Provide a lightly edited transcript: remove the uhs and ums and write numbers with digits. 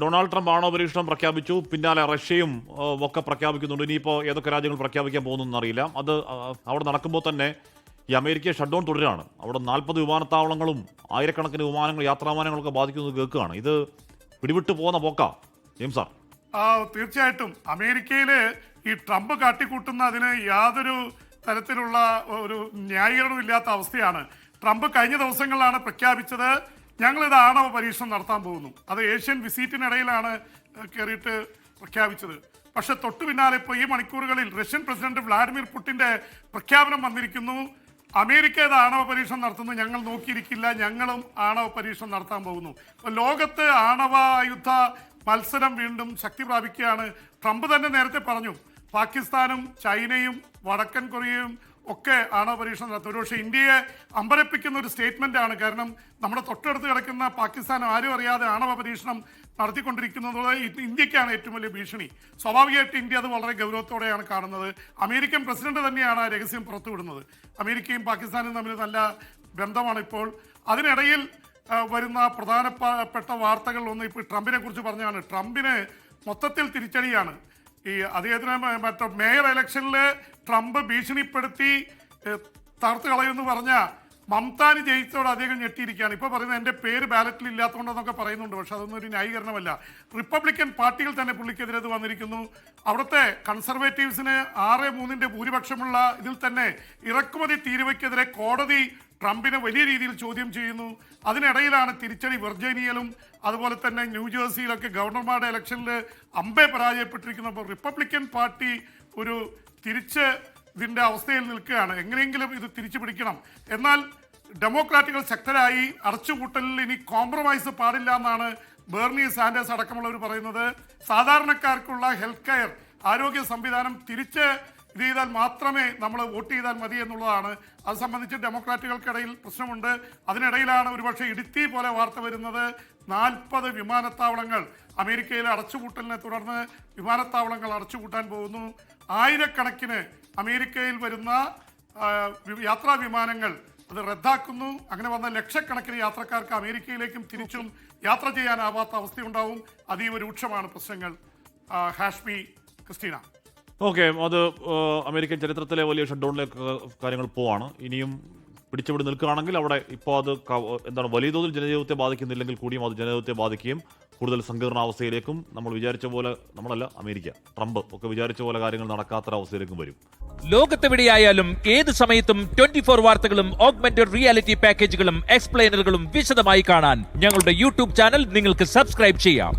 Donald Trump ആണവ പരീക്ഷണം പ്രഖ്യാപിച്ചു, പിന്നാലെ റഷ്യയും ഒക്കെ പ്രഖ്യാപിക്കുന്നുണ്ട്. ഇനിയിപ്പോൾ ഏതൊക്കെ രാജ്യങ്ങൾ പ്രഖ്യാപിക്കാൻ പോകുന്നു അറിയില്ല. അത് അവിടെ നടക്കുമ്പോൾ തന്നെ ഈ അമേരിക്കയെ ഷട്ട് ഡൗൺ തുടരുകയാണ്. അവിടെ 40 വിമാനത്താവളങ്ങളും ആയിരക്കണക്കിന് വിമാനങ്ങൾ, യാത്രാവിമാനങ്ങളൊക്കെ ബാധിക്കുന്നത് കേൾക്കുകയാണ്. ഇത് പിടിവിട്ട് പോകുന്ന പോക്കാ ജെയിംസ് സാർ? തീർച്ചയായിട്ടും അമേരിക്കയില് ഈ ട്രംപ് കാട്ടിക്കൂട്ടുന്ന അതിന് യാതൊരു തരത്തിലുള്ള ഒരു ന്യായീകരണവും ഇല്ലാത്ത അവസ്ഥയാണ്. ട്രംപ് കഴിഞ്ഞ ദിവസങ്ങളിലാണ് പ്രഖ്യാപിച്ചത്, ഞങ്ങളിത് ആണവ പരീക്ഷണം നടത്താൻ പോകുന്നു. അത് ഏഷ്യൻ വിസിറ്റിനിടയിലാണ് കയറിയിട്ട് പ്രഖ്യാപിച്ചത്. പക്ഷെ തൊട്ടു പിന്നാലെ ഇപ്പോൾ ഈ മണിക്കൂറുകളിൽ റഷ്യൻ പ്രസിഡന്റ് വ്ളാഡിമിർ പുടിന്റെ പ്രഖ്യാപനം വന്നിരിക്കുന്നു. അമേരിക്ക ഇത് ആണവ പരീക്ഷണം നടത്തുന്നു, ഞങ്ങൾ നോക്കിയിരിക്കില്ല, ഞങ്ങളും ആണവ പരീക്ഷണം നടത്താൻ പോകുന്നു. ലോകത്ത് ആണവായുധ മത്സരം വീണ്ടും ശക്തി പ്രാപിക്കുകയാണ്. ട്രംപ് തന്നെ നേരത്തെ പറഞ്ഞു പാകിസ്ഥാനും ചൈനയും വടക്കൻ കൊറിയയും ഒക്കെ ആണവ പരീക്ഷണം നടത്തും. ഒരുപക്ഷെ ഇന്ത്യയെ അമ്പരപ്പിക്കുന്ന ഒരു സ്റ്റേറ്റ്മെന്റ് ആണ്. കാരണം നമ്മുടെ തൊട്ടടുത്ത് കിടക്കുന്ന പാകിസ്ഥാൻ ആരും അറിയാതെ ആണവ പരീക്ഷണം നടത്തിക്കൊണ്ടിരിക്കുന്നത് ഇന്ത്യക്കാണ് ഏറ്റവും വലിയ ഭീഷണി. സ്വാഭാവികമായിട്ട് ഇന്ത്യ അത് വളരെ ഗൗരവത്തോടെയാണ് കാണുന്നത്. അമേരിക്കൻ പ്രസിഡന്റ് തന്നെയാണ് ആ രഹസ്യം പുറത്തുവിടുന്നത്. അമേരിക്കയും പാകിസ്ഥാനും തമ്മിൽ നല്ല ബന്ധമാണ് ഇപ്പോൾ. അതിനിടയിൽ വരുന്ന പ്രധാനപ്പെട്ട വാർത്തകളിലൊന്ന് ഇപ്പോൾ ട്രംപിനെ കുറിച്ച് പറഞ്ഞാണ്. ട്രംപിന് മൊത്തത്തിൽ തിരിച്ചടിയാണ്. ഈ അദ്ദേഹത്തിന് മറ്റേ മേയർ ഇലക്ഷനിൽ ട്രംപ് ഭീഷണിപ്പെടുത്തി തകർത്ത് കളയുമെന്ന് പറഞ്ഞ മംതാന് ജയിച്ചതോടെ അദ്ദേഹം ഞെട്ടിയിരിക്കുകയാണ്. ഇപ്പോൾ പറയുന്നത് എൻ്റെ പേര് ബാലറ്റിൽ ഇല്ലാത്തതുകൊണ്ടെന്നൊക്കെ പറയുന്നുണ്ട്. പക്ഷെ അതൊന്നും ഒരു ന്യായീകരണമല്ല. റിപ്പബ്ലിക്കൻ പാർട്ടികൾ തന്നെ പുള്ളിക്കെതിരെ ഇത് വന്നിരിക്കുന്നു. അവിടുത്തെ കൺസർവേറ്റീവ്സിന് 6-3 ഭൂരിപക്ഷമുള്ള ഇതിൽ തന്നെ ഇറക്കുമതി തീരുവയ്ക്കെതിരെ കോടതി ട്രംപിനെ വലിയ രീതിയിൽ ചോദ്യം ചെയ്യുന്നു. അതിനിടയിലാണ് തിരിച്ചടി വെർജീനിയയിലും അതുപോലെ തന്നെ ന്യൂജേഴ്സിയിലൊക്കെ ഗവർണർമാരുടെ ഇലക്ഷനിൽ അമ്പെ പരാജയപ്പെട്ടിരിക്കുന്നപ്പോൾ റിപ്പബ്ലിക്കൻ പാർട്ടി ഒരു ഇതിൻ്റെ അവസ്ഥയിൽ നിൽക്കുകയാണ്. എങ്ങനെയെങ്കിലും ഇത് തിരിച്ചു പിടിക്കണം. എന്നാൽ ഡെമോക്രാറ്റുകൾ ശക്തരായി അടച്ചുപൂട്ടലിൽ ഇനി കോംപ്രമൈസ് പാടില്ല എന്നാണ് ബേർണി സാൻഡേഴ്സ് അടക്കമുള്ളവർ പറയുന്നത്. സാധാരണക്കാർക്കുള്ള ഹെൽത്ത് കെയർ ആരോഗ്യ സംവിധാനം തിരിച്ച് ഇത് ചെയ്താൽ മാത്രമേ നമ്മൾ വോട്ട് ചെയ്താൽ മതി എന്നുള്ളതാണ്. അത് സംബന്ധിച്ച് ഡെമോക്രാറ്റുകൾക്കിടയിൽ പ്രശ്നമുണ്ട്. അതിനിടയിലാണ് ഒരുപക്ഷെ ഇടുത്തി പോലെ വാർത്ത വരുന്നത്. 40 വിമാനത്താവളങ്ങൾ അമേരിക്കയിലെ അടച്ചുപൂട്ടലിനെ തുടർന്ന് വിമാനത്താവളങ്ങൾ അടച്ചുപൂട്ടാൻ പോകുന്നു. ആയിരക്കണക്കിന് അമേരിക്കയിൽ വരുന്ന യാത്രാ വിമാനങ്ങൾ അത് റദ്ദാക്കുന്നു. അങ്ങനെ വന്ന ലക്ഷക്കണക്കിന് യാത്രക്കാർക്ക് അമേരിക്കയിലേക്കും തിരിച്ചും യാത്ര ചെയ്യാനാവാത്ത അവസ്ഥയുണ്ടാവും. അതീവ രൂക്ഷമാണ് പ്രശ്നങ്ങൾ. ഹാഷ്മി, ക്രിസ്റ്റീന. ഓക്കെ, അത് അമേരിക്കൻ ചരിത്രത്തിലെ വലിയ ഷട്ട് ഡൗണിലേക്ക് കാര്യങ്ങൾ പോവാണ്. ഇനിയും പിടിച്ചുപിടി നിൽക്കുകയാണെങ്കിൽ അവിടെ ഇപ്പോൾ അത് വലിയ തോതിൽ ജനജീവിതത്തെ ബാധിക്കുന്നില്ലെങ്കിൽ കൂടിയും അത് ജനജീവിതത്തെ ബാധിക്കുകയും കൂടുതൽ സങ്കീർണാവസ്ഥയിലേക്കും നമ്മൾ വിചാരിച്ച പോലെ, നമ്മളല്ല അമേരിക്ക, ട്രംപ് ഒക്കെ വിചാരിച്ച പോലെ കാര്യങ്ങൾ നടക്കാത്തൊരവസ്ഥയിലേക്കും വരും. ലോകത്തെവിടെയായാലും ഏത് സമയത്തും 24 വാർത്തകളും ഓഗ്മെന്റഡ് റിയാലിറ്റി പാക്കേജുകളും എക്സ്പ്ലെയിനറുകളും വിശദമായി കാണാൻ ഞങ്ങളുടെ യൂട്യൂബ് ചാനൽ നിങ്ങൾക്ക് സബ്സ്ക്രൈബ് ചെയ്യാം.